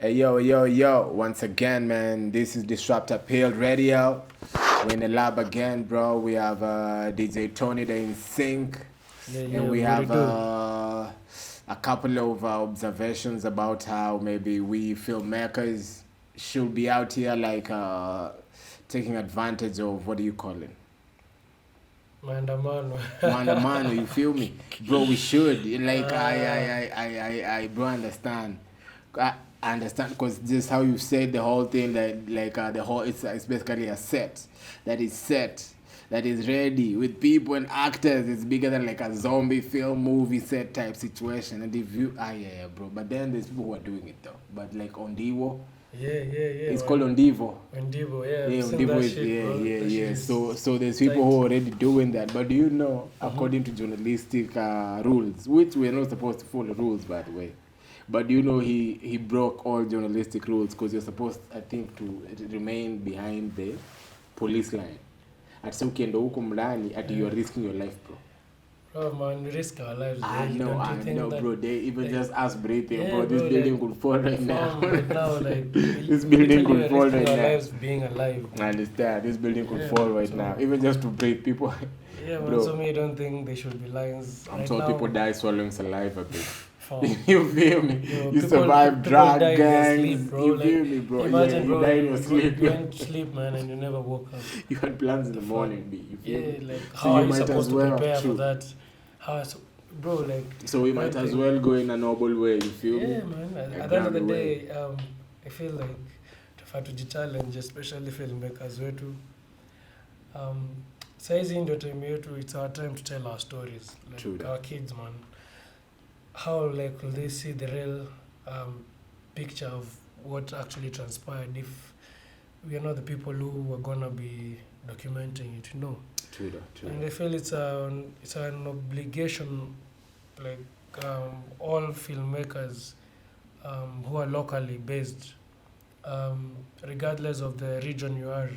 Hey, yo. Once again, man, this is Disrupt Appeal Radio. We're in the lab again, bro. We have DJ Tonny, the InSync. And we have a couple of observations about how maybe we filmmakers should be out here, like, taking advantage of, what do you call it? Maandamano, you feel me? Bro, we should. Like, I bro, understand. I understand, because this is how you said the whole thing, that like the whole it's basically a set that is ready with people and actors. It's bigger than like a zombie film movie set type situation. And if you bro, but then there's people who are doing it though, but like on Divo. It's called Ondivo. Ondivo is So there's people who are already doing that. But do you know, according to journalistic rules, which we're not supposed to follow rules, by the way, but you know he broke all journalistic rules, because you're supposed, I think, to remain behind the police line. At some ukienda huko mlani, you're risking your life, bro. Oh man, we risk our lives. I know, bro. They even just us breathing, bro. This building could fall right now. Like, this building could fall right now. Lives being alive. I understand. This building could fall right now. Even just to breathe, people. Yeah, man. So me, I don't think they should be lions. I'm told people die swallowing saliva, bro. You feel me? You survive drug gangs. Sleep, bro. You feel me, bro? Imagine, you died in your sleep. You went to sleep, man, and you never woke up. You had plans in the morning, B. You feel me? Like, how are you supposed to prepare for that? Bro, like... So we might as well go in a noble way, you feel me? Yeah, man. At the end of the day, I feel like try to challenge, especially filmmakers wetu. Saizi ndio time yetu, it's our time to tell our stories. Like True our kids, man. How like will they see the real picture of what actually transpired if we are not the people who are gonna be documenting it, you know? True. And I feel it's an obligation, like all filmmakers who are locally based, regardless of the region you are.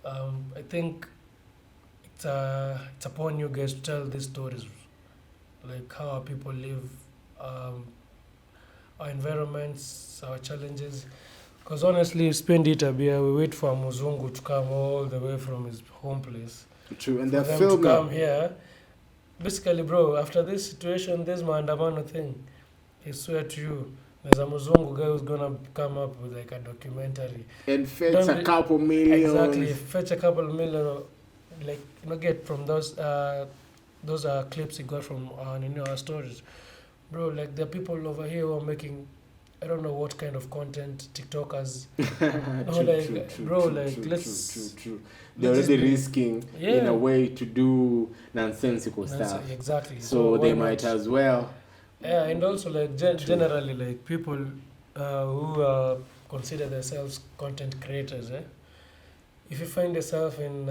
I think it's upon you guys to tell these stories, like how our people live, our environments, our challenges. Because honestly, spend it a beer, we wait for a Muzungu to come all the way from his home place. True, and for they're them to filming. come here. Basically, bro, after this situation, this Maandamano thing, I swear to you, there's a Muzungu guy who's gonna come up with like a documentary. And fetch a couple million. Exactly, fetch a couple million, like, you know, get from those clips he got from our stories. Bro, like, there are people over here who are making, I don't know what kind of content, TikTokers. True. They're already risking, in a way, to do nonsensical stuff. Exactly. So they might as well. Yeah, and also, like, generally, like, people who consider themselves content creators, if you find yourself in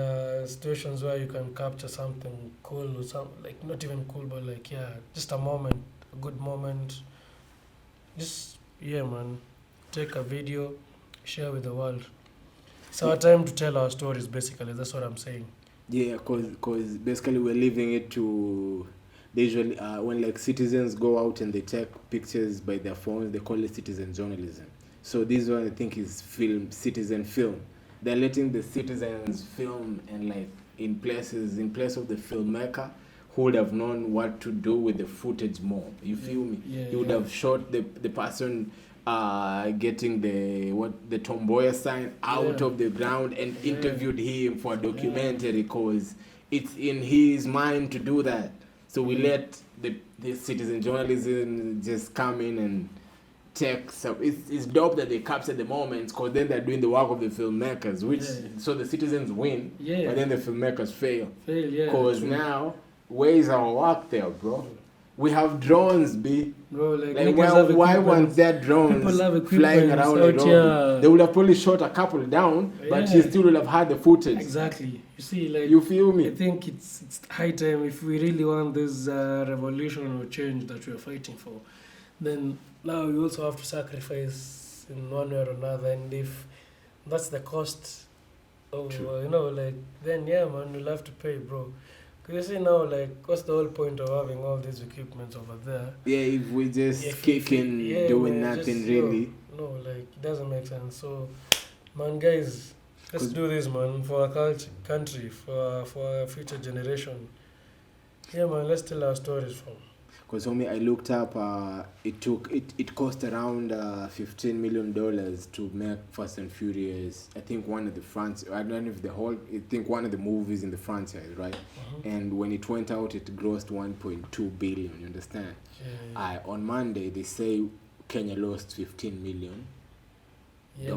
situations where you can capture something cool or something, like, not even cool, but like, just a moment, a good moment, just, man, take a video, share with the world. It's our time to tell our stories, basically. That's what I'm saying. Yeah, because basically we're leaving it to... They usually, when like citizens go out and they take pictures by their phones, they call it citizen journalism. So this one, I think, is citizen film. They're letting the citizens film, and like in place of the filmmaker who would have known what to do with the footage more. You feel me? He would have shot the person getting the tomboya sign out of the ground and interviewed him for a documentary, because it's in his mind to do that. So we let the citizen journalism just come in and take. So it's dope that they capture the moments, because then they're doing the work of the filmmakers, which so the citizens win, but then the filmmakers fail. Because now, where is our work there, bro? We have drones, B. Bro, like why weren't there drones flying around Nairobi? They would have probably shot a couple down, but you still would have had the footage. Exactly. You see, like, you feel me? I think it's high time, if we really want this revolution or change that we're fighting for, then now we also have to sacrifice in one way or another. And if that's the cost of, then man, we'll have to pay, bro. You see now, like, what's the whole point of having all these equipment over there? Yeah, if we just doing nothing really. No, like it doesn't make sense. So, man, guys, let's do this, man, for our country, for our future generation. Yeah, man, let's tell our stories from. Because for me, I looked up. It cost around $15 million to make Fast and Furious. I think one of the France. I don't know if the whole. I think one of the movies in the franchise, right? And when it went out, it grossed 1.2 billion. You understand? Yeah. On Monday, they say Kenya lost $15 million. Yeah,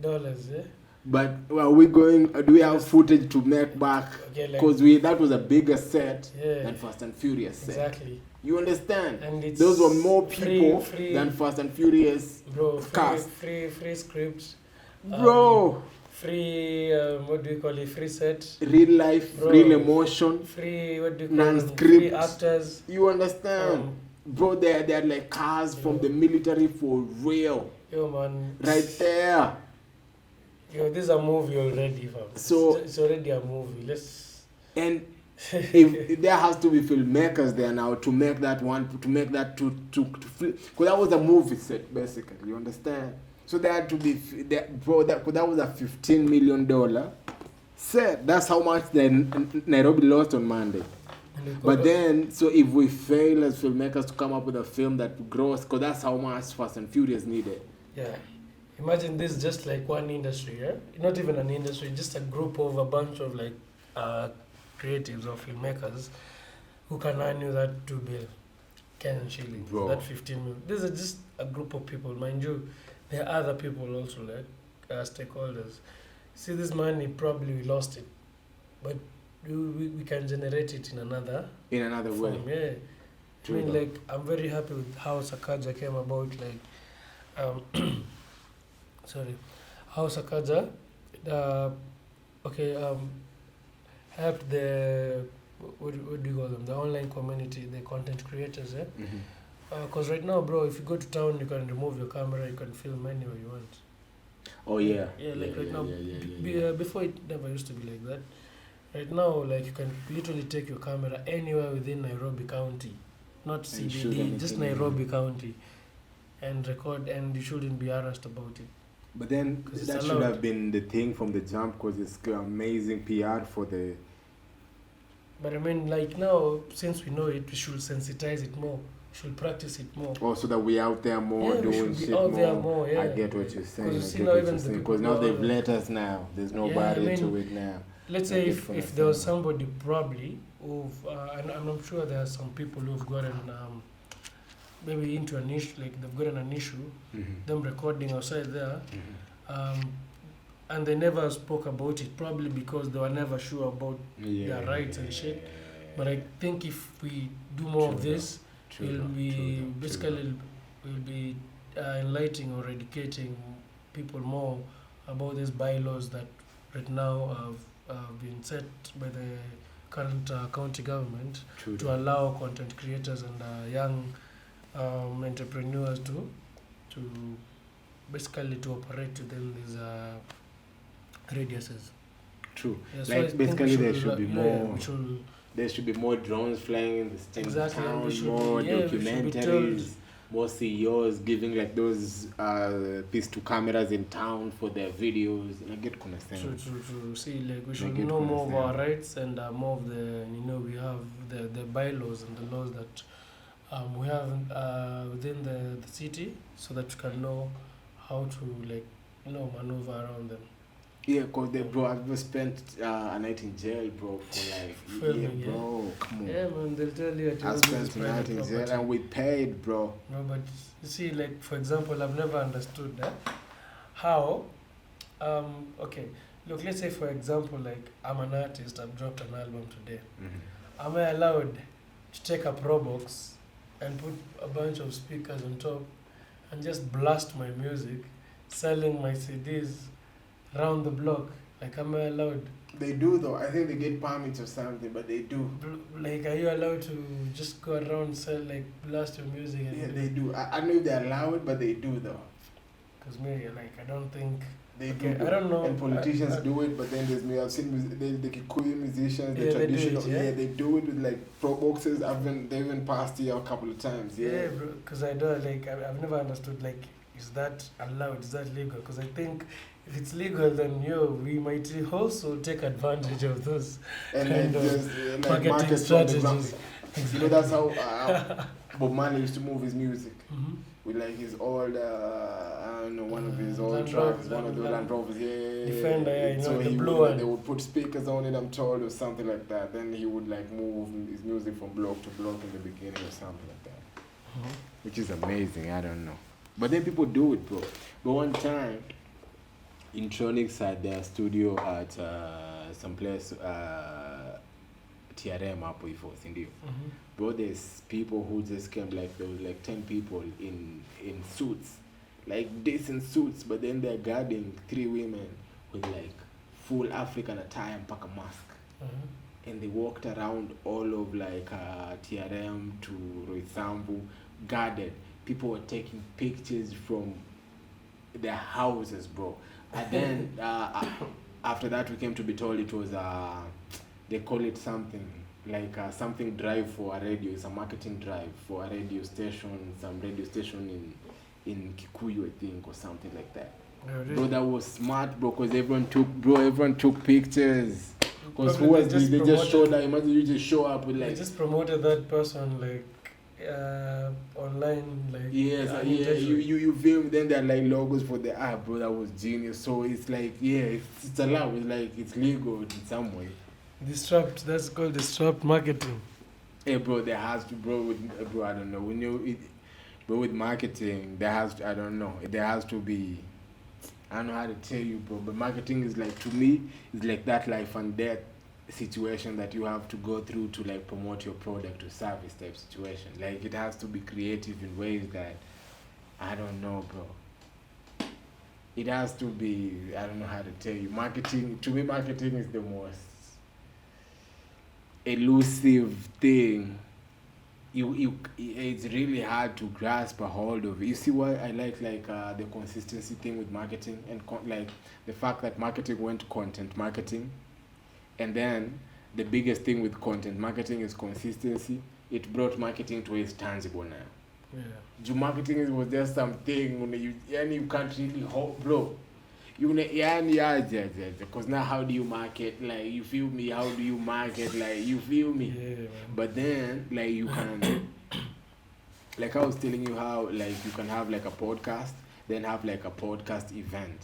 dollars, yeah. But are we going? Do we have footage to make back? Because that was a bigger set than Fast and Furious set. Exactly. You understand? And it's those were more people free, than Fast and Furious cast. Free scripts. Bro. Free, what do you call it? Free set. Real life, real emotion. Free, what do you call non-script. Free actors. You understand? Bro, they're like cars from the military for real. Yo, man. Right there. Yo, this is a movie already, fam. So it's already a movie. And if there has to be filmmakers there now to make that one, to make that to because that was a movie set basically. You understand? So there had to be bro. That was a $15 million set. That's how much Nairobi lost on Monday. But then, so if we fail as filmmakers to come up with a film that grows, because that's how much Fast and Furious needed. Yeah. Imagine this just like one industry, yeah? Not even an industry, just a group of a bunch of like creatives or filmmakers who can earn you that 2 billion Kenyan shillings, bro. That 15 million. This is just a group of people, mind you. There are other people also, like stakeholders. See, this money probably we lost it, but we can generate it in another way. form, yeah. True, I mean, like, I'm very happy with how Sakaja came about, like, sorry, how Sakaja, helped the, what do you call them, the online community, the content creators, yeah? Because right now, bro, if you go to town, you can remove your camera, you can film anywhere you want. Oh, yeah. Yeah, like right now, yeah. Before it never used to be like that. Right now, like, you can literally take your camera anywhere within Nairobi County, not CBD, just Nairobi County, and record, and you shouldn't be harassed about it. But then that should have been the thing from the jump, because it's amazing PR for the... But I mean, like now, since we know it, we should sensitize it more. We should practice it more. Oh, so that we're out there more, doing shit out more. There more, yeah. I get what you're saying. Because now they've let us now. There's no barrier to it now. Let's say if there was somebody probably and I'm sure there are some people who've gotten maybe into an issue, like they've gotten an issue, them recording outside there, and they never spoke about it, probably because they were never sure about their rights and shit. But I think if we do more of this, we'll be enlightening or educating people more about these bylaws that right now have been set by the current county government to allow content creators and young entrepreneurs to basically to operate within these radiuses. True. Yeah, so like basically there should be more. There should be more drones flying in the town, more be, documentaries, more CEOs giving like those piece to cameras in town for their videos. I get True. See, like we should know more of our rights and more of the, we have the bylaws and the laws that we have within the city, so that we can know how to maneuver around them. Yeah, because bro, I've just spent a night in jail, bro, for like, bro, come on. Yeah, man, they'll tell you. I spent a night in jail and we paid, bro. No, but you see, like, for example, I've never understood that. How, okay, look, let's say, for example, like, I'm an artist, I've dropped an album today. Am I allowed to take a Pro Box and put a bunch of speakers on top and just blast my music, selling my CDs around the block? Like, am I allowed? They do though. I think they get permits or something, but they do. Like, are you allowed to just go around sell, like, blast your music? And they do. I don't know if they're allowed, but they do though. Because me, like, I don't think they do. I don't know. And politicians do it, but then there's me. I've seen the Kikuyu musicians, the traditional. They do it with like Pro Boxes. They even passed here a couple of times. Yeah, bro. Because I don't like. I've never understood like. is that allowed? Is that legal? Because I think if it's legal, then we might also take advantage of those And kind like of just marketing strategies. strategies. You know, that's how Bob Marley used to move his music. Mm-hmm. With like his old, I don't know, one of his old Land tracks, Rover, one of the Land Rovers, yeah. Defender, yeah, you know, So the he blue would, one. they would put speakers on it, I'm told, or something like that. Then he would like move his music from block to block in the beginning or something like that. Mm-hmm. Which is amazing, I don't know. But then people do it, bro. But one time, Intronics had their studio at some place, TRM hapo hivyo, si ndio? Mm-hmm. Bro, there's people who just came, like there was like 10 people in suits, like decent suits, but then they're guarding 3 women with like full African attire and pack a mask. Mm-hmm. And they walked around all of like TRM to Roysambu, guarded. People were taking pictures from their houses, bro. And then after that we came to be told it was they call it something like something drive for a radio. It's a marketing drive for a radio station, some radio station in Kikuyu, I think, or something like that. Yeah, really? Bro, that was smart, bro, because everyone took pictures. Because who Probably was they just showed up. Imagine you just show up with like, they just promoted that person like online, like yes, yeah, you film. Then there are like logos for the app, bro. That was genius. So it's like, yeah, it's allowed. It's like it's legal in some way. Disrupt. That's called disrupt marketing. Hey, bro, there has to, bro. Bro, I don't know. When but with marketing, there has to, I don't know. There has to be. I don't know how to tell you, bro. But marketing is like, to me, it's like that life and death situation that you have to go through to like promote your product or service type situation. Like it has to be creative in ways that, I don't know, bro. It has to be, I don't know how to tell you. Marketing, to me, marketing is the most elusive thing. It's really hard to grasp a hold of it. You see why I like the consistency thing with marketing and like the fact that marketing went to content marketing, and then the biggest thing with content marketing is consistency. It brought marketing to where it's tangible now. Yeah. Marketing was just something when you can't really hope, bro. Because now how do you market? Like, you feel me? How do you market? Like, you feel me? Yeah, man. But then, like, you can, like I was telling you how, like, you can have like a podcast, then have like a podcast event.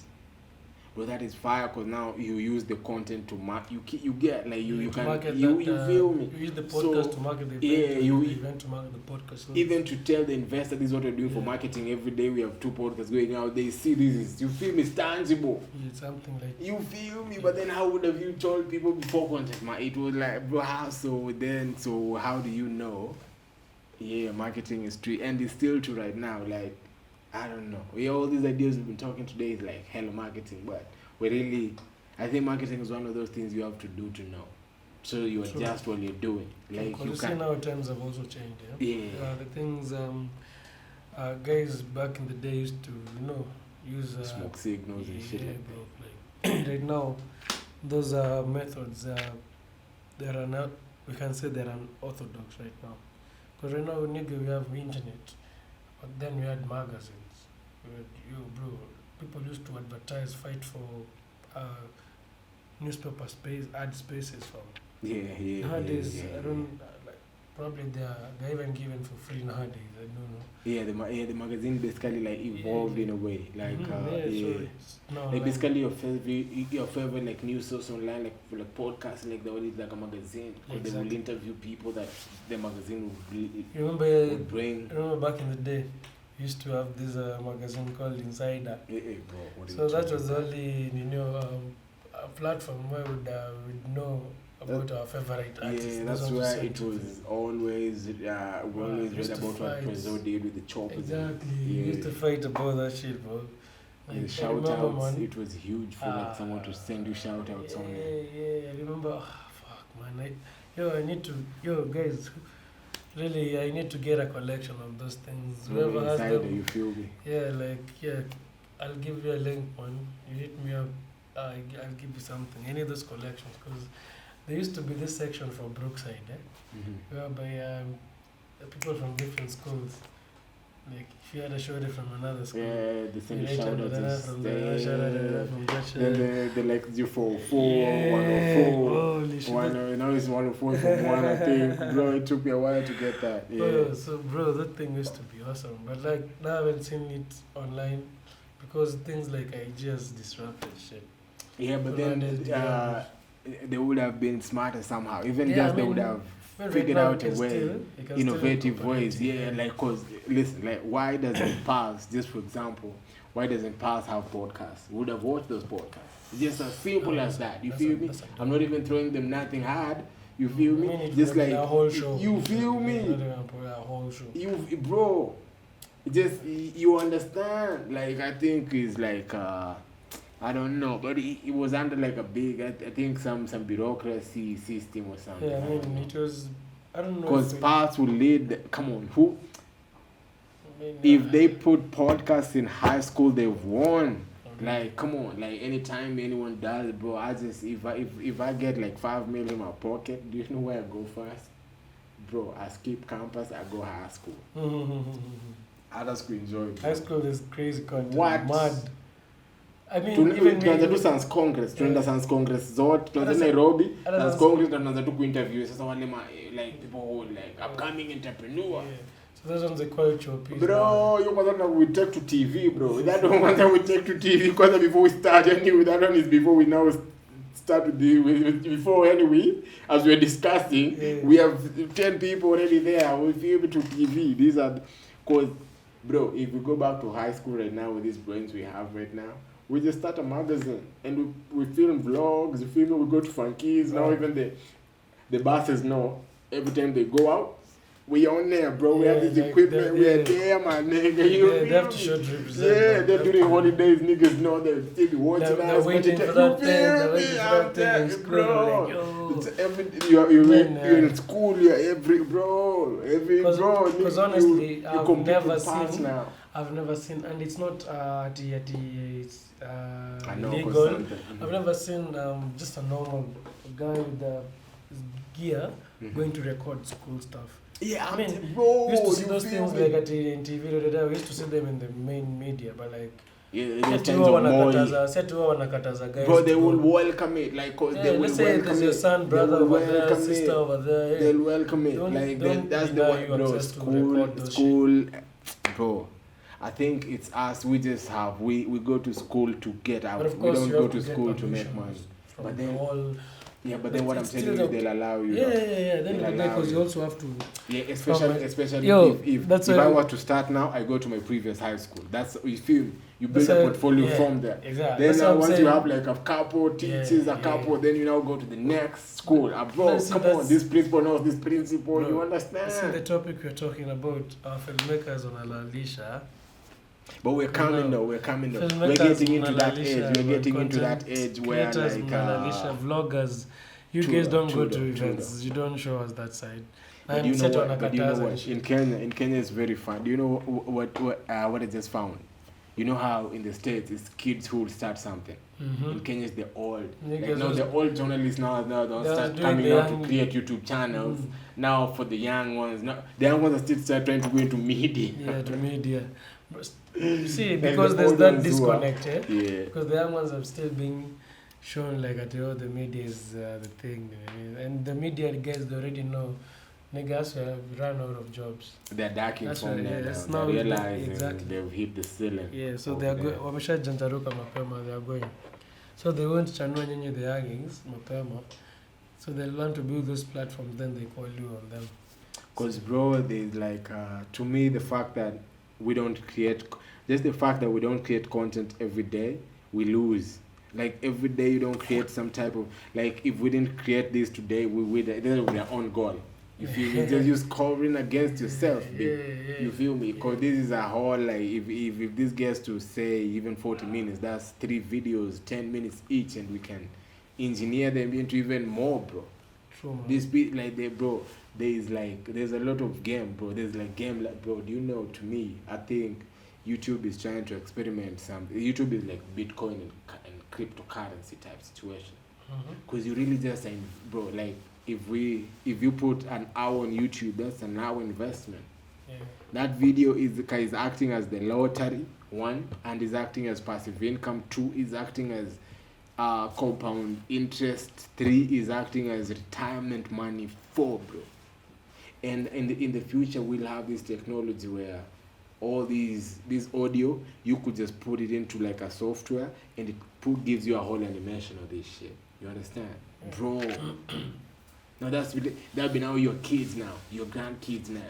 Well, that is fire, because now you use the content to you get like you can market you feel me. You use the podcast so, to market the event. Yeah, the event to market the podcast. Even to tell the investor this is what we're doing for marketing every day. We have 2 podcasts going out. They see this is, you feel me, it's tangible. Yeah, something like, you feel me. But then how would have you told people before content? It was like, bro, how so how do you know? Yeah, marketing is true, and it's still true right now. Like, I don't know. All these ideas we've been talking today is like hello marketing, but I think marketing is one of those things you have to do to know. So you adjust what you're doing. Like, you see now times have also changed. Yeah. The things guys back in the day used to, use smoke signals and shit like bro, like right now, those methods they are not. We can say they're unorthodox right now. Because right now, we have internet, but then we had magazines. Bro. People used to advertise, fight for newspaper space, ad spaces for. Yeah. Nowadays, I don't probably they're even given for free nowadays. I don't know. Yeah, the magazine basically like evolved in a way, like like basically your favorite like news source online, like podcast, like they always like a magazine, because they will interview people that the magazine would bring. Remember back in the day, used to have this magazine called Insider. Bro, so that was only a platform where we'd know about our favorite artists. Yeah, that's why it was always we always read about what Prezzo did with the choppers. Exactly. You used to fight about that shit, bro. Like, the shout outs, it was huge for like someone to send you shout outs on it. Yeah, I remember. Fuck, man. I need to, guys, really, I need to get a collection of those things. Whoever has them, you feel me? Yeah, I'll give you a link, man. You hit me up, I'll give you something. Any of those collections, because there used to be this section for Brookside, whereby the people from different schools, Like if you had a shoulder from another school. Yeah, they send you you shout from outs from and that then they like you for 4, Yeah, 104. holy shit. Now it's 104 from 1, I think. Bro, it took me a while to get that. Yeah. Bro, that thing used to be awesome. But like now I haven't seen it online because things like IG has disrupted shit. Yeah, but then they would have been smarter somehow. Even they would have figured out a way, innovative ways. Yeah, like, cause listen, like, why doesn't Pulse, just for example, why doesn't Pulse have podcasts? Would have watched those podcasts. It's just as simple as that. You feel me? I'm not even throwing them nothing hard. You feel me? Just like a whole show. You feel me? Not even a whole show. Bro. Just you understand. Like, I think it's like I don't know, but it was under like a big, I think some bureaucracy system or something. Yeah, I mean, it was, I don't know. Because Parts will lead, come on, who? If they put podcasts in high school, they've won. Like, come on, like anytime anyone does, bro, I just, if I get like 5 million in my pocket, do you know where I go first? Bro, I skip campus, I go high school. I just enjoy it. High school is crazy content. What? Mad. I mean, even tunaanza tu Sans Congress, tunaenda Sans Congress zote, tunaanza Nairobi, Sans Congress tunaanza tu kuinterview sasa wale like people who like upcoming entrepreneur. Yeah. So those ones they call it chopies. Bro, you kwanza we take to TV, bro. That one kwanza we take to TV kwanza before we start anyway. That one is before we now start with before anyway, as we're discussing, we have 10 people already there. We film to TV. These are, cause, bro, if we go back to high school right now with these brains we have right now, we just start a magazine and we film vlogs, we go to funkies. Now even the bosses know every time they go out, we on there, bro. We have this equipment. We are there, my nigga. They have to show represent. Yeah, they're during holidays. Niggas know they'll still be watching us. They're waiting for that thing. They're waiting for that thing in school. Bro. Like, yo. It's you're in school. You're every bro. Because honestly, Now. I've never seen, and it's not it's know, legal. I've never seen just a normal guy with gear going to record school stuff. Yeah, I mean, bro, we used to see those things like at in TV. We used to see them in the main media, but like, wanakataza guys. Bro, they will welcome it, like, cause they will let's say welcome there's it. your son, brother over there, sister over there. Yeah. They'll welcome it. Like that's the one, bro. School, bro. I think it's us. We just have we go to school to get out. We don't go to school to make money. But then. Yeah, but then what I'm telling you, they'll allow you. Yeah. Then because you also have to. Yeah, especially if I were to start now, I go to my previous high school. That's you feel you build a portfolio from there. Exactly. Then now once you have like a couple teachers, a couple, then you now go to the next school. Bro, come on, this principal knows this principal. Bro, you understand? See the topic we're talking about, our filmmakers on Alalisha. But we're coming though. We're getting into that age. We're getting into that age where like vloggers, you guys don't go to events. You don't show us that side. But you know what? In Kenya it's very fun. Do you know what I just found? You know how in the States it's kids who will start something. In Kenya it's the old. The old journalists now don't start coming out to create YouTube channels. Now for the young ones, the young ones are still start trying to go into media. Yeah, to media. You see, because there's that disconnect, because the young ones are still being shown like at the media is the thing, and the media guys they already know niggas have run out of jobs. They're darking from there now. They realize they've hit the ceiling. Yeah, so they are going. Wameshajanjaruka mapema, they are going. So they won't chanua nyinyi the youngings mapema. So they learn to build those platforms, then they call you on them. Because bro, there's like to me the fact that we don't create content every day, we lose. Like every day you don't create some type of, like if we didn't create this today, we would be our own goal. You feel me? Just scoring against yourself, you feel me? Because this is a whole, like if this gets to say even 40 minutes, that's 3 videos 10 minutes each, and we can engineer them into even more, bro. True, man. This beat like they, bro, there's a lot of game, bro. There's like game, like, bro, do you know, to me, I think YouTube is trying to experiment something. YouTube is like Bitcoin and cryptocurrency type situation. Because you really just saying, bro, like if you put an hour on YouTube, that's an hour investment. That video is acting as the lottery, 1, and is acting as passive income, 2 is acting as compound interest, 3 is acting as retirement money, 4, bro. And in the future, we'll have this technology where all this audio, you could just put it into like a software, and it gives you a whole animation of this shit. You understand? Bro. Now that'll be now your kids now, your grandkids now.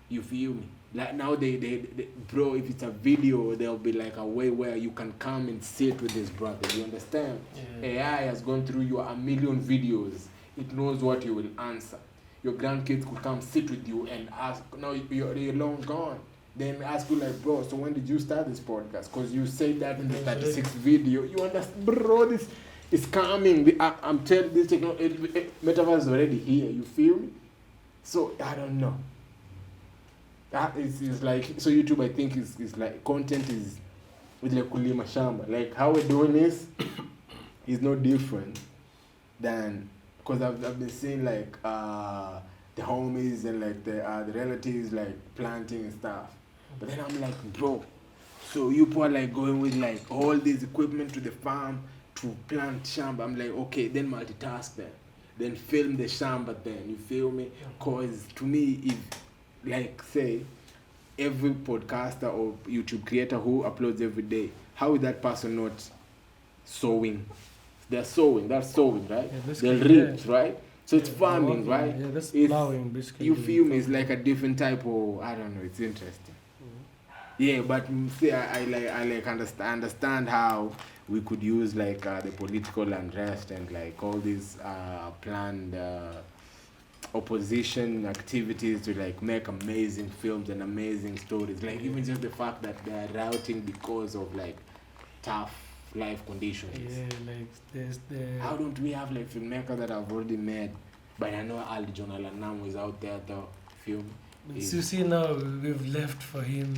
You feel me? Like now they bro, if it's a video, there'll be like a way where you can come and sit with this brother. You understand? AI has gone through you a million videos. It knows what you will answer. Your grandkids could come sit with you and ask, now you're long gone. Then ask you like, bro, so when did you start this podcast? Because you said that in the 36th video. You understand? Bro, this is coming. I'm telling this technology, metaverse is already here. You feel me? So, I don't know. That is like, so YouTube, I think, is like, content is with like kulima shamba. Like, how we're doing this is no different than, because I've been seeing like the homies and like the relatives like planting and stuff. But then I'm like, bro, so you people are like going with like all this equipment to the farm to plant shamba. I'm like, okay, then multitask them. Then film the shamba then, you feel me? Because to me, if like say, every podcaster or YouTube creator who uploads every day, how is that person not sowing? They're sowing, that's sowing, right? They'll reap, right? So it's farming, right? Yeah, that's plowing, basically. You feel me? It's like a different type of, I don't know, it's interesting. Yeah, but see, I understand how we could use like the political unrest and like all these planned opposition activities to like make amazing films and amazing stories. Like even just the fact that they are routing because of like tough life conditions. Yeah, like there's the. How don't we have like filmmakers that have already made? But I know Ali John Alanam is out there though. Film. So you see now we've left for him.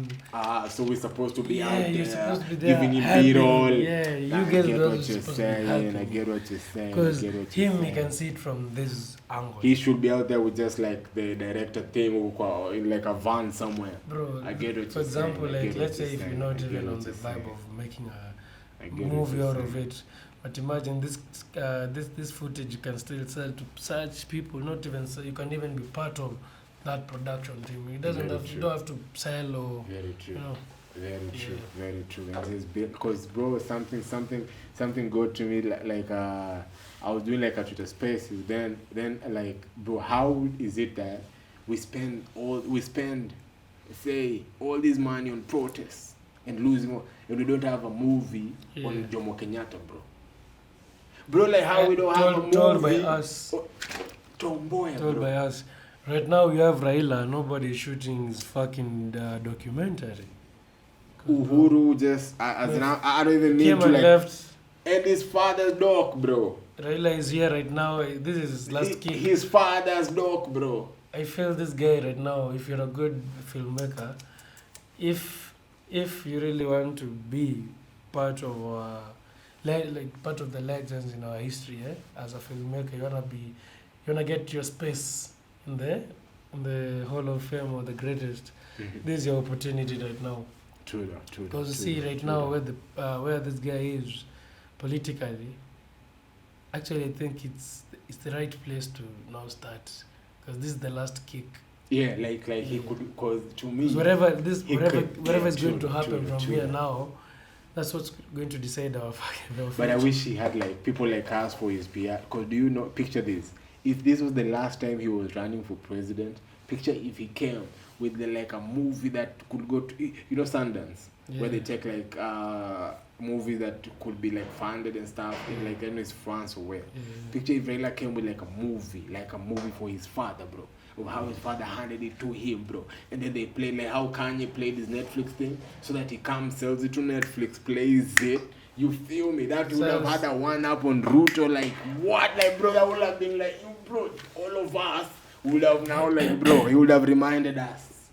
So we're supposed to be out there, you're supposed to be there giving him B-roll. Yeah, you I get get those what you're saying. I get what you're saying. Because him, he can see it from this angle. He should be out there with just like the director thing or in like a van somewhere. Bro, I get what for you're example, saying. like let's say if you're not even on the vibe of making a movie out of it, but imagine this footage you can still sell to such people. Not even so you can even be part of that production team. It doesn't you don't have to sell or very true. You know. Very true. And just because bro, something got to me like I was doing like a Twitter Spaces. Then like bro, how is it that we spend say all this money on protests and losing, and we don't have a movie on Jomo Kenyatta, bro, like how we don't have a movie told by us. Told by us. Right now we have Raila, nobody's shooting his fucking documentary. Uhuru just, I don't even mean to like, left. And his father's dog, bro. Raila is here right now, this is his last kick. His father's dog, bro. I feel this guy right now, if you're a good filmmaker, if you really want to be part of part of the legends in our history, as a filmmaker, you wanna get your space in the Hall of Fame or the greatest. This is your opportunity right now. True. Because you see right now where this guy is politically, actually I think it's the right place to now start, because this is the last kick. Yeah, like he could, cause to me, whatever is going to happen from here now, that's what's going to decide our fucking. But I wish he had like people like us for his PR. Cause do you know? Picture this: if this was the last time he was running for president, picture if he came with like a movie that could go to Sundance, where they take like movies that could be like funded and stuff in like it's France or where. Picture if Raila came with like a movie for his father, bro. Of how his father handed it to him, bro. And then they play like how Kanye played his Netflix thing, so that he comes, sells it to Netflix, plays it. You feel me? That would have had a one up on route or like what? Like bro, that would have been like bro, all of us would have now like bro, he would have reminded us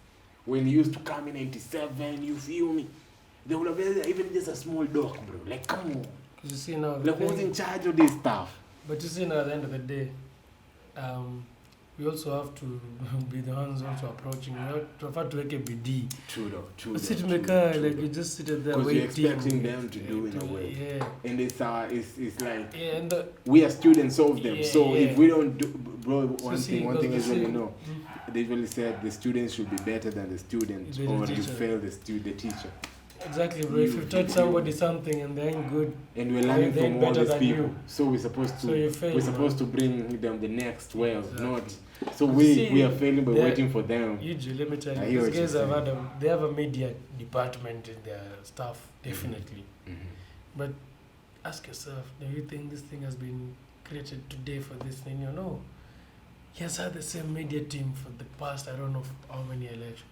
when he used to come in 97, you feel me? They would have been even just a small dog, bro. Like come on. You see now like who's in charge of this stuff? But you see now at the end of the day, we also have to be the ones also approaching. We have to make a BD. True though. Sit in the car, like you just sit there because you're waiting. expecting them to do in a way. Yeah. And it's like and we are students of them. So if we don't do, bro, one thing is really know. They usually said the students should be better than the student, or you fail the teacher. Exactly, bro. If you taught somebody something and they ain't good, and we're learning from all these people, so we're supposed to bring them the next wave, not. So we are failing by waiting for them. Yujoe, let me tell you, these guys they have a media department in their staff, definitely. But ask yourself, do you think this thing has been created today for this thing? You know, he has had the same media team for the past, I don't know how many elections.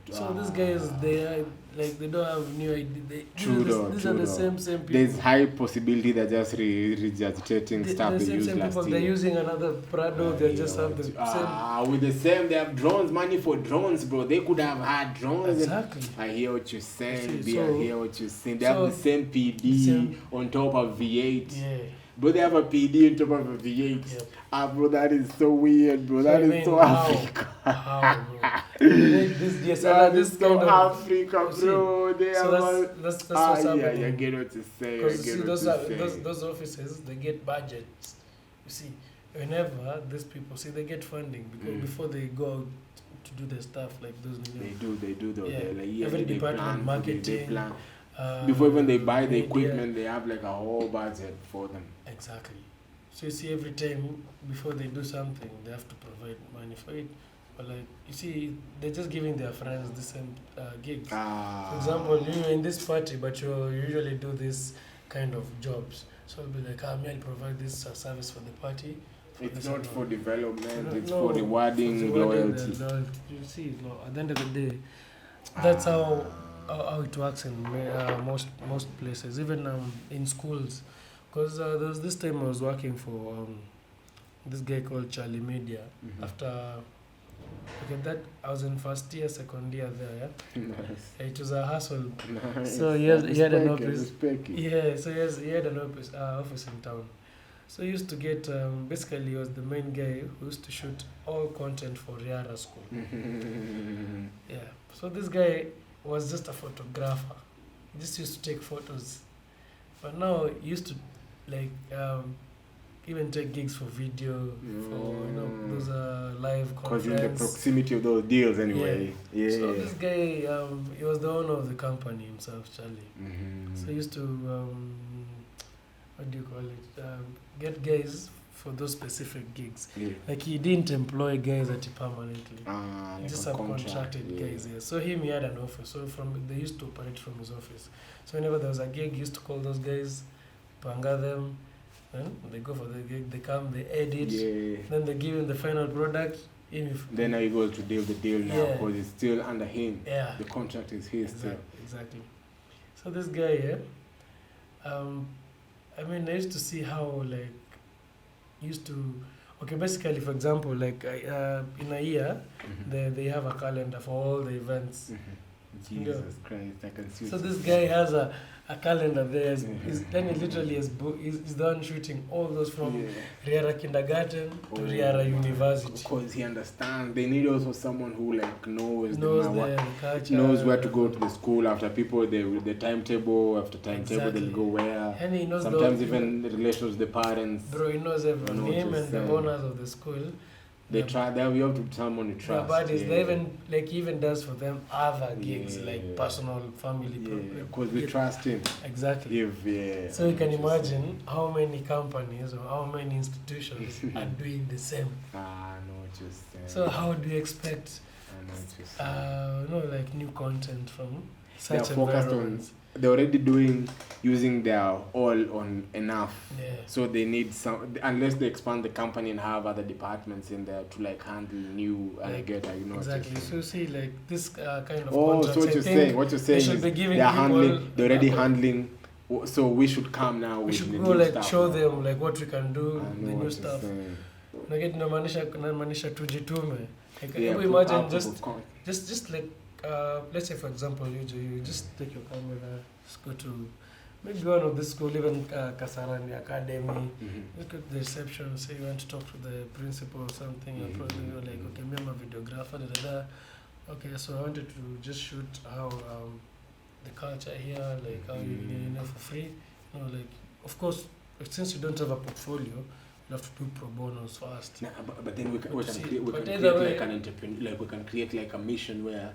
So these guys, they don't have new idea. These are the same people. There's high possibility they're just regurgitating stuff they used last year. They're using another Prado. They just have the same. With the same, they have drones. Money for drones, bro. They could have had drones. Exactly. I hear what you're saying. I hear what you're saying. They have the same PD on top of V8. Yeah. But they have a PD on top of a V8. Yep. Bro, that is so weird, bro. That is so Africa. How, bro? That is so Africa, bro. They so that's what's happening. I get what you're saying. Because those offices, they get budgets. You see, whenever these people, they get funding because before they go out to do their stuff like those. They do though. Yeah. Every department, marketing. Before even they buy the equipment, they have like a whole budget for them. Exactly. So you see, every time before they do something, they have to provide money for it. But like you see, they're just giving their friends the same gigs. For example, you're in this party, but you usually do this kind of jobs. So it'll be like, I'll provide this service for the party. It's not for development. It's for rewarding loyalty. You see, at the end of the day, that's how it works in most places, even in schools. Because there was this time I was working for this guy called Charlie Media. After I was in first year, second year there. Yeah? Nice. It was a hustle. Nice. So he had an office. Yeah, so he had an office in town. So he used to get basically he was the main guy who used to shoot all content for Riara School. Yeah. So this guy was just a photographer. He just used to take photos. But now he used to even take gigs for video, for those live conference. Because in the proximity of those deals anyway. Yeah. So this guy, he was the owner of the company himself, Charlie. So he used to, what do you call it? Get guys for those specific gigs. Yeah. Like he didn't employ guys at it permanently. He just subcontracted guys. Yeah. So he had an office. So they used to operate from his office. So whenever there was a gig, he used to call those guys, panga them, then they go for the gig, they come, they edit, then they give him the final product. Then now he goes to deal the deal now because it's still under him. Yeah. The contract is his still. Exactly. So this guy, I used to see how basically for example, in a year, they have a calendar for all the events. Jesus Christ, I can see. So this guy has a calendar there. Then he literally is done shooting all those from Riara Kindergarten to Riara University. Because he understands. They need also someone who knows the culture, knows where to go to the school after people. The timetable after timetable they'll go where. And he knows sometimes even the relations with the parents. Bro, he knows everyone. Him and the owners of the school. They try. They have to someone to trust. But he even does for them other gigs like personal, family. Because we trust him. Exactly. So you can imagine how many companies or how many institutions are doing the same. I know what you're saying. So how do you expect? I know what you're saying. New content from such environments? They're already using their all on enough. So they need some, unless they expand the company and have other departments in there to handle new exactly. So see this kind of so what you're saying is they're already handling. So we should come now. We should go show them what we can do, the new stuff. Namanisha tujitume. Imagine just let's say for example, you just take your camera, just go to maybe one of the school, even Kasarani Academy, look at the reception, say you want to talk to the principal or something, you're probably like, okay, me, I'm a videographer, da, da, da. Okay, so I wanted to just shoot how the culture here, like how you know, for free. You know, like, of course, since you don't have a portfolio, you have to do pro bonos first. Nah, but then we can create like an entrepreneur, like we can create like a mission where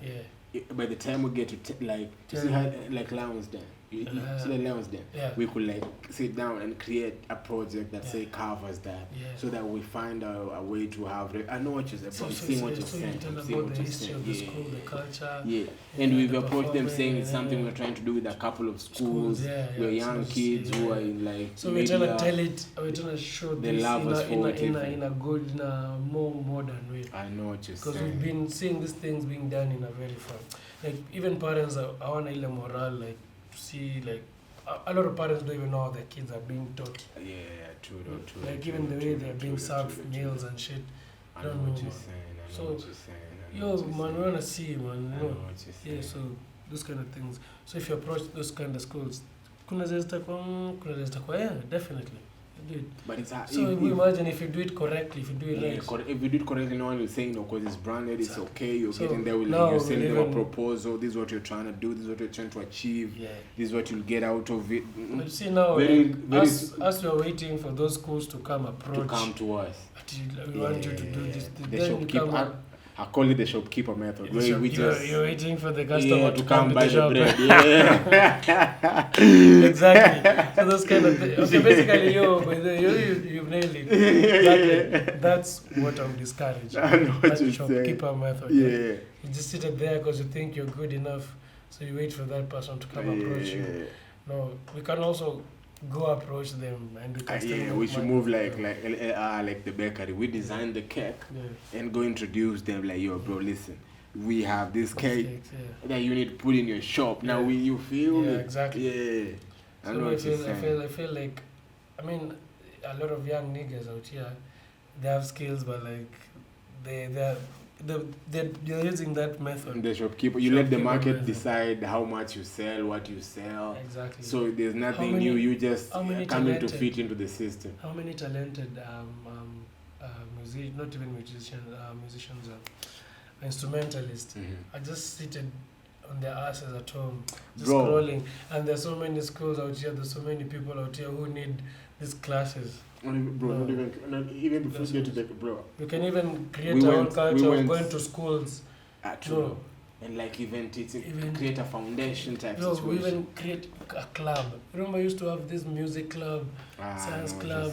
by the time we get to like you see how like Lions Den, you see the Lions Den, we could like sit down and create a project that say covers that, so that we find a way to have. I know what you're saying, but seeing what you're saying, seeing what you're saying, the school, the culture, and we've approached them saying it's something we're trying to do with a couple of schools, where young kids who are in like. So we're trying to tell it, we're trying to show this in a good, in a more modern way. I know what you're saying. Because we've been seeing these things being done in a very fun. Like even parents are on a morale, like to see like a lot of parents don't even know how their kids are being taught. Yeah, true. Like even the way they're being served meals and shit. I know what you're saying. So, man, we wanna see, man. You know. Yeah, so those kind of things. So if you approach those kind of schools, yeah, definitely. But it's so we imagine if you do it correctly, if you do it right. If you do it correctly, no one will say no, because it's branded, it's okay, you're getting there, you send them a proposal, this is what you're trying to do, this is what you're trying to achieve, this is what you'll get out of it. But you see now, as we are waiting for those schools to come to us. We want you to do this. The shopkeeper, I call it the shopkeeper method. You're waiting for the customer to come buy the bread. Exactly. So those kind of things. Okay, basically, you've nailed it. Exactly. That's what I'm discouraging. I know what you're shopkeeper method. Yeah. You just sit there because you think you're good enough, so you wait for that person to come approach you. No, we can also go approach them and we can we should move like the bakery. We design the cake and go introduce them like, yo bro, listen, we have this cake that you need to put in your shop. Now you feel me? Exactly. Yeah. So I feel like, I mean, a lot of young niggas out here, they have skills, but like they're using that method. The shopkeeper, you let the market decide how much you sell, what you sell. Exactly. So there's nothing new. You just coming to fit into the system. How many talented not even musicians, instrumentalists are just seated on their asses at home, just scrolling. And there's so many schools out here. There's so many people out here who need these classes. Not even before you get to the you can even create our own culture of going to schools. True. And like even teaching, create a foundation type situation. We even create a club. Remember, I used to have this music club, science club.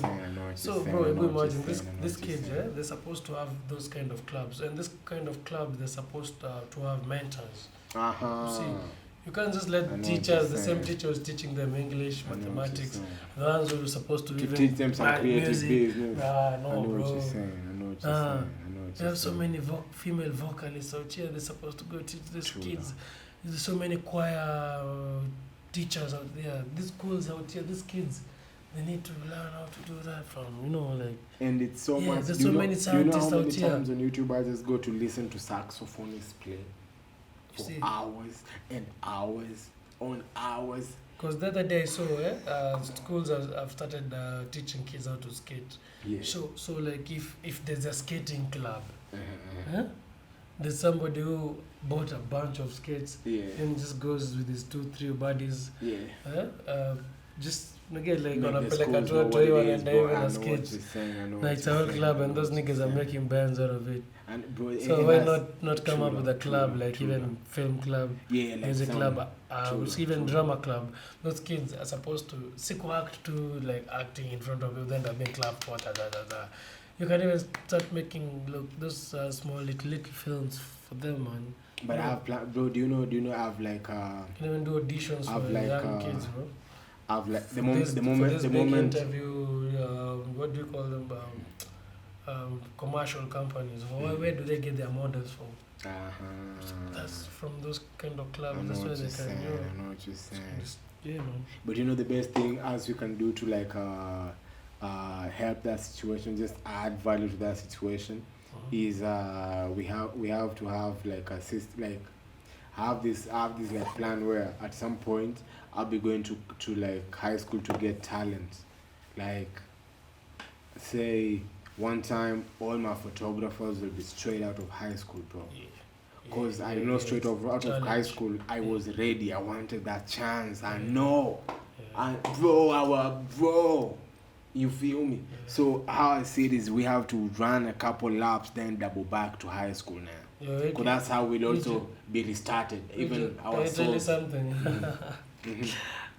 So, bro, imagine these kids, they're supposed to have those kind of clubs. And this kind of club, they're supposed to have mentors. You see, you can't just let teachers, the same teacher who's teaching them English, mathematics, the ones who are supposed to even teach them some creative business. I know what you're saying. They have so many female vocalists out here. They're supposed to go teach these kids. There's so many choir teachers out there. These schools out here, these kids, they need to learn how to do that from, like. And it's so much. There's so many scientists out here. Do you know how many times on YouTube I just go to listen to saxophonists play for hours and hours on hours? Because the other day I saw schools have started teaching kids how to skate. Yeah. So like if there's a skating club, there's somebody who bought a bunch of skates and just goes with his 2-3 buddies. Just again like wanapeleka tu watu hiyo wanaenda hiyo na skates. Like it's a whole club and those niggas are making bands out of it. And bro, so why not come up with a club like even film club, music club, even drama club? Those kids are supposed to act to like acting in front of you, then they're being clapped for You can even start making those small little films for them, man. But I have bro. Do you know? I have like you can even do auditions for young kids, bro. I've like the moment interview. What do you call them? Commercial companies. Where do they get their models from? That's from those kind of clubs. That's where they can. I know what you're saying. Yeah, man. But the best thing as you can do to like help that situation, just add value to that situation, is we have to have like a system, like have this like plan where at some point I'll be going to like high school to get talent. Like say one time all my photographers will be straight out of high school, bro. Because I know straight out of high school I was ready. I wanted that chance. I know. And bro. You feel me? So how I see it is we have to run a couple laps, then double back to high school now. Because that's how we'll also be restarted. Even our I tell you souls. something.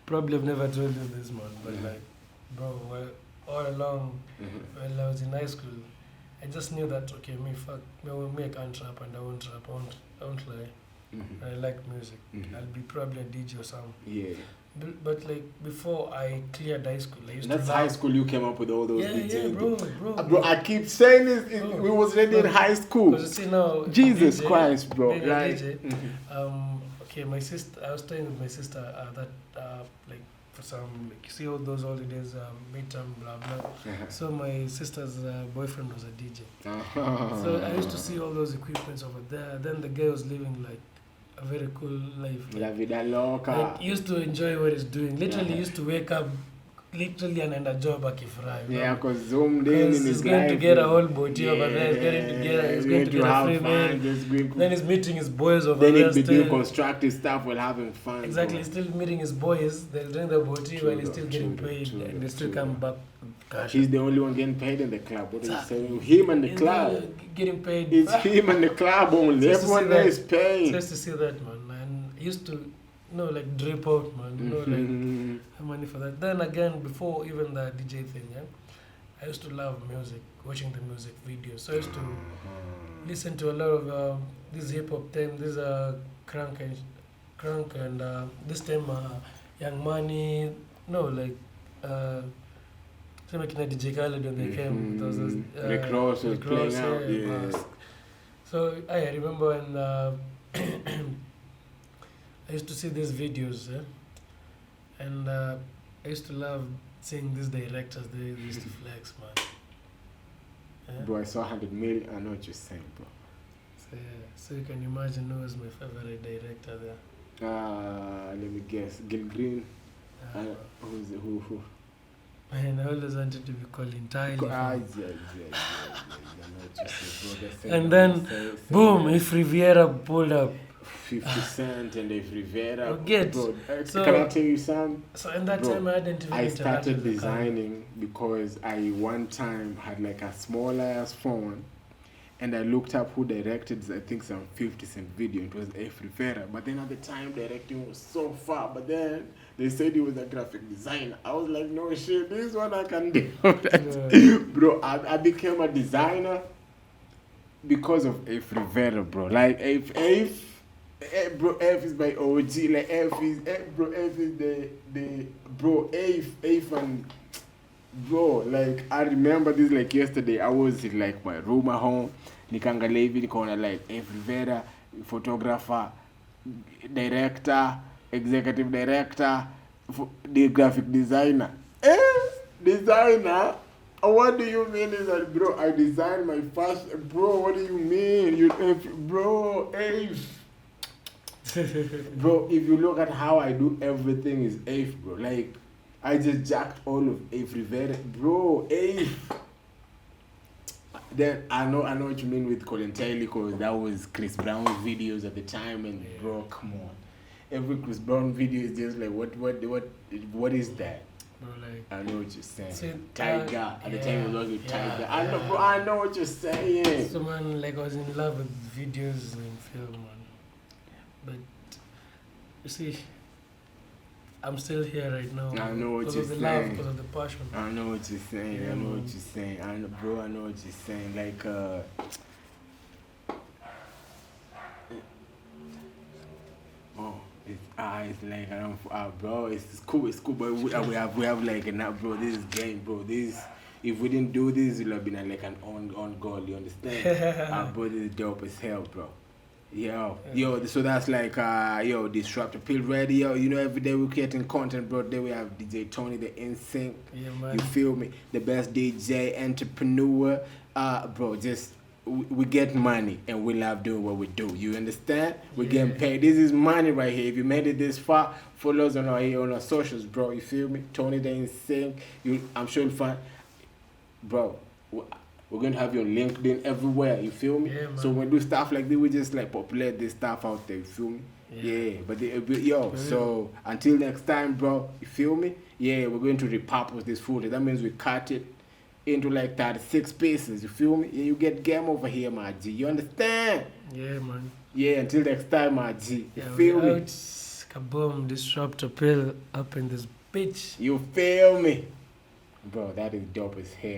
Probably I've never told you this, man. But like, bro, all along when I was in high school, I just knew that okay, me I can't rap and I won't rap. I won't lie. I like music. I'll be probably a DJ or something. Yeah. But like before I cleared high school, I used That's to high school. You came up with all those DJs. Bro, I keep saying this. We was ready in high school. Because you see now, Jesus DJ, Christ, bro. being a Like, DJ, okay, my sister. I was staying with my sister. Like for some, like you see all those holidays, midterm, blah blah. So my sister's boyfriend was a DJ. So I used to see all those equipments over there. Then the guy was living like a very cool life. La vida loca. Like, used to enjoy what he's doing. Literally used to wake up, literally and a job akifurahi. Yeah, because zoomed in his he's going to get a whole booty over there. He's getting together. He's going to get a free meal. Then he's meeting his boys over there. Then he'll be doing constructive stuff while having fun. Exactly. He's still meeting his boys. They're doing the booty while he's still getting paid. And they still come back. Cash. He's the only one getting paid in the club. What are you saying? Him and the club. Getting paid. It's him and the club only. Everyone there is paying. Just to see that, man. And he used to, like drip out, man. Like money for that. Then again, before even the DJ thing, I used to love music, watching the music videos. So I used to listen to a lot of this hip hop thing. This Crunk and this time Young Money. Same like DJ Khaled when they came. Rick Ross was playing out. Yeah. So I remember when I used to see these videos, and I used to love seeing these directors. They used to flex, man. Bro, I saw 100 million. I know what you're saying, bro. So you can imagine who was my favorite director there. Let me guess. Gil Green. Who? Man, I always wanted to be called entirely. And then, boom, if Riviera pulled up. 50 Cent and if Rivera. Bro, can I tell you something? So in that time I didn't even I started designing because I one time had like a small ass phone and I looked up who directed I think some 50 Cent video. It was F. Rivera. But then at the time directing was so far. But then they said he was a graphic designer. I was like, no shit, this one I can do. Bro, I became a designer because of F. Rivera, bro. Like bro, F is my OG. Like F is the bro. F and bro. Like I remember this like yesterday. I was in like my room at home. Nikaangalia hivi nikaona like F Rivera, photographer, director, executive director, the graphic designer. Designer. What do you mean is that, bro? I designed my first. Bro, what do you mean? Bro, F. Bro, if you look at how I do everything is F, bro. Like, I just jacked all of F Rivera. Bro, F. Then I know what you mean with Colin Taylor because that was Chris Brown's videos at the time and bro, come on. Every Chris Brown video is just like what is that? Bro, like, I know what you're saying. See, Tiger. At the time it was also Tiger. I know, bro, I know what you're saying. So man, like I was in love with videos and film, man. But you see, I'm still here right now. I know what you're saying. Because of the love, because of the passion. I know what you're saying. Yeah, I know what you're saying. I know what you're saying. Like it's like I don't bro. It's cool. But we have like enough, bro. This is game, bro. This if we didn't do this, it would have been like an on goal. You understand? Bro, this is dope as hell, bro. Yo, so that's like Disrupt Appeal Radio. You know, every day we're creating content, bro. Today we have DJ Tonny, the InSync. Yeah, man. You feel me? The best DJ, entrepreneur. Bro, just we get money and we love doing what we do. You understand? We're Yeah. getting paid. This is money right here. If you made it this far, follow us on our socials, bro. You feel me? Tonny the InSync. I'm sure you'll find, bro. We're gonna have you on LinkedIn everywhere. You feel me? Yeah, man. So when we do stuff like this, we just like populate this stuff out there. You feel me? Yeah. But so until next time, bro. You feel me? Yeah, we're going to repurpose this footage. That means we cut it into like 36 pieces. You feel me? Yeah, you get game over here, my G. You understand? Yeah, man. Yeah. Until next time, my G. You Yeah, feel we me? out. Kaboom! Disruptor pill up in this bitch. You feel me? Bro, that is dope as hell.